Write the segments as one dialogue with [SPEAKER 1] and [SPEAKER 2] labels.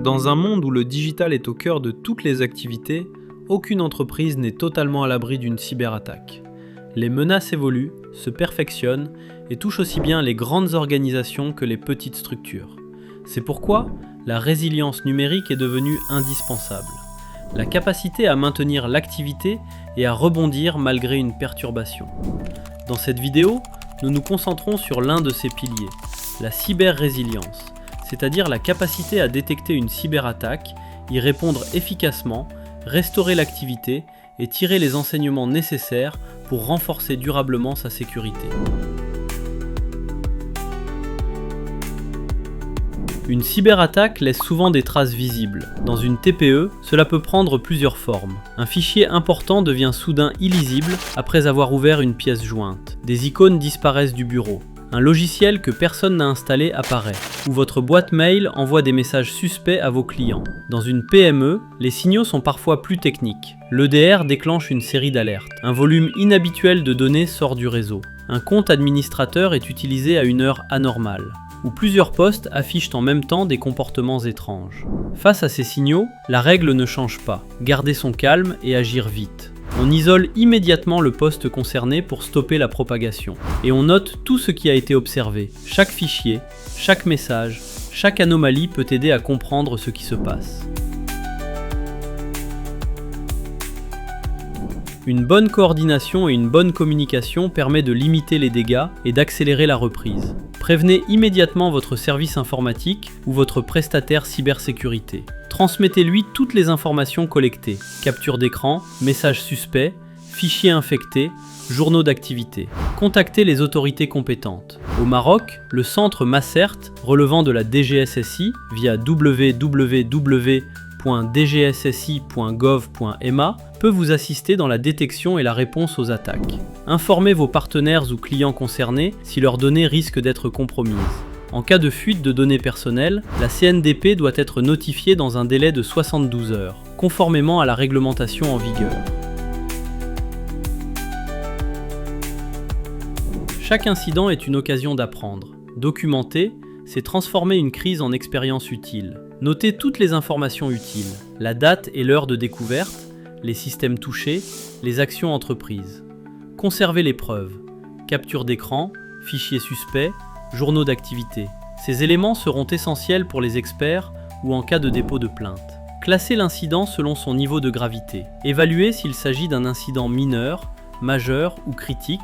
[SPEAKER 1] Dans un monde où le digital est au cœur de toutes les activités, aucune entreprise n'est totalement à l'abri d'une cyberattaque. Les menaces évoluent, se perfectionnent et touchent aussi bien les grandes organisations que les petites structures. C'est pourquoi la résilience numérique est devenue indispensable. La capacité à maintenir l'activité et à rebondir malgré une perturbation. Dans cette vidéo, nous nous concentrons sur l'un de ces piliers, la cyber-résilience, c'est-à-dire la capacité à détecter une cyberattaque, y répondre efficacement, restaurer l'activité et tirer les enseignements nécessaires pour renforcer durablement sa sécurité. Une cyberattaque laisse souvent des traces visibles. Dans une TPE, cela peut prendre plusieurs formes. Un fichier important devient soudain illisible après avoir ouvert une pièce jointe. Des icônes disparaissent du bureau. Un logiciel que personne n'a installé apparaît, ou votre boîte mail envoie des messages suspects à vos clients. Dans une PME, les signaux sont parfois plus techniques. L'EDR déclenche une série d'alertes. Un volume inhabituel de données sort du réseau. Un compte administrateur est utilisé à une heure anormale. Ou plusieurs postes affichent en même temps des comportements étranges. Face à ces signaux, la règle ne change pas. Garder son calme et agir vite. On isole immédiatement le poste concerné pour stopper la propagation. Et on note tout ce qui a été observé. Chaque fichier, chaque message, chaque anomalie peut aider à comprendre ce qui se passe. Une bonne coordination et une bonne communication permet de limiter les dégâts et d'accélérer la reprise. Prévenez immédiatement votre service informatique ou votre prestataire cybersécurité. Transmettez-lui toutes les informations collectées, capture d'écran, messages suspects, fichiers infectés, journaux d'activité. Contactez les autorités compétentes. Au Maroc, le centre Massert, relevant de la DGSSI via www.dgssi.gov.ma, peut vous assister dans la détection et la réponse aux attaques. Informez vos partenaires ou clients concernés si leurs données risquent d'être compromises. En cas de fuite de données personnelles, la CNDP doit être notifiée dans un délai de 72 heures, conformément à la réglementation en vigueur. Chaque incident est une occasion d'apprendre. Documenter, c'est transformer une crise en expérience utile. Notez toutes les informations utiles, la date et l'heure de découverte, les systèmes touchés, les actions entreprises. Conservez les preuves, capture d'écran, fichiers suspects, journaux d'activité. Ces éléments seront essentiels pour les experts ou en cas de dépôt de plainte. Classez l'incident selon son niveau de gravité. Évaluez s'il s'agit d'un incident mineur, majeur ou critique,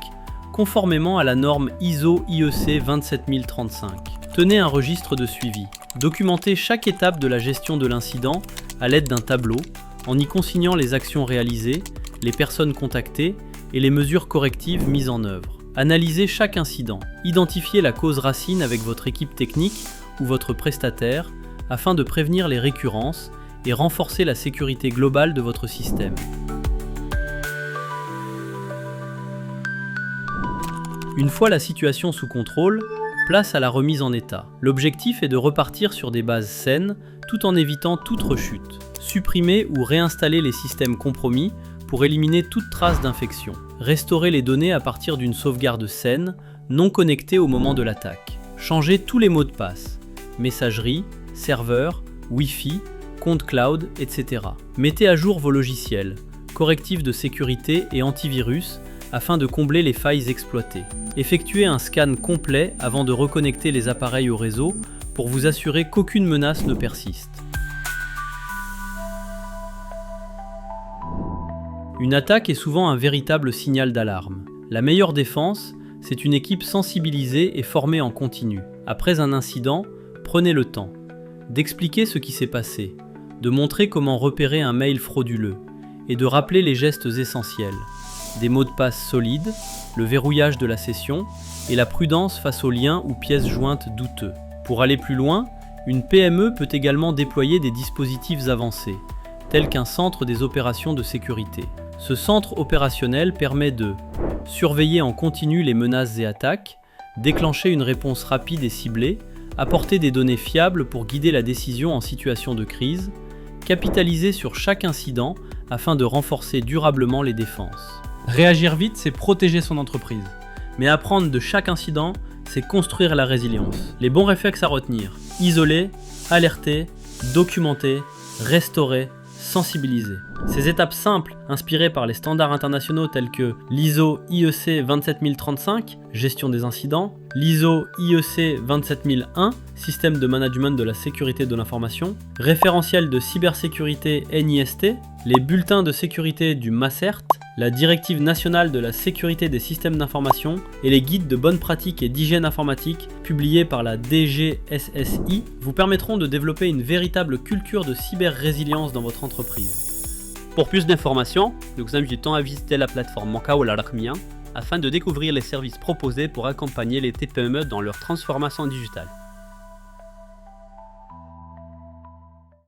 [SPEAKER 1] conformément à la norme ISO/IEC 27035. Tenez un registre de suivi. Documentez chaque étape de la gestion de l'incident à l'aide d'un tableau, en y consignant les actions réalisées, les personnes contactées et les mesures correctives mises en œuvre. Analysez chaque incident. Identifiez la cause racine avec votre équipe technique ou votre prestataire afin de prévenir les récurrences et renforcer la sécurité globale de votre système. Une fois la situation sous contrôle, place à la remise en état. L'objectif est de repartir sur des bases saines tout en évitant toute rechute. Supprimer ou réinstaller les systèmes compromis pour éliminer toute trace d'infection. Restaurer les données à partir d'une sauvegarde saine, non connectée au moment de l'attaque. Changer tous les mots de passe, messagerie, serveur, Wi-Fi, compte cloud, etc. Mettez à jour vos logiciels, correctifs de sécurité et antivirus afin de combler les failles exploitées. Effectuez un scan complet avant de reconnecter les appareils au réseau pour vous assurer qu'aucune menace ne persiste. Une attaque est souvent un véritable signal d'alarme. La meilleure défense, c'est une équipe sensibilisée et formée en continu. Après un incident, prenez le temps d'expliquer ce qui s'est passé, de montrer comment repérer un mail frauduleux et de rappeler les gestes essentiels. Des mots de passe solides, le verrouillage de la session et la prudence face aux liens ou pièces jointes douteux. Pour aller plus loin, une PME peut également déployer des dispositifs avancés, tels qu'un centre des opérations de sécurité. Ce centre opérationnel permet de surveiller en continu les menaces et attaques, déclencher une réponse rapide et ciblée, apporter des données fiables pour guider la décision en situation de crise, capitaliser sur chaque incident afin de renforcer durablement les défenses.
[SPEAKER 2] Réagir vite, c'est protéger son entreprise. Mais apprendre de chaque incident, c'est construire la résilience. Les bons réflexes à retenir: isoler, alerter,
[SPEAKER 1] documenter, restaurer, sensibiliser. Ces étapes simples, inspirées par les standards internationaux tels que l'ISO IEC 27035, gestion des incidents, l'ISO IEC 27001, système de management de la sécurité de l'information, référentiel de cybersécurité NIST, les bulletins de sécurité du MACERT, la directive nationale de la sécurité des systèmes d'information et les guides de bonnes pratiques et d'hygiène informatique publiés par la DGSSI vous permettront de développer une véritable culture de cyber-résilience dans votre entreprise. Pour plus d'informations, nous vous invitons à visiter la plateforme Mankaola Rakmia afin de découvrir les services proposés pour accompagner les TPME dans leur transformation digitale.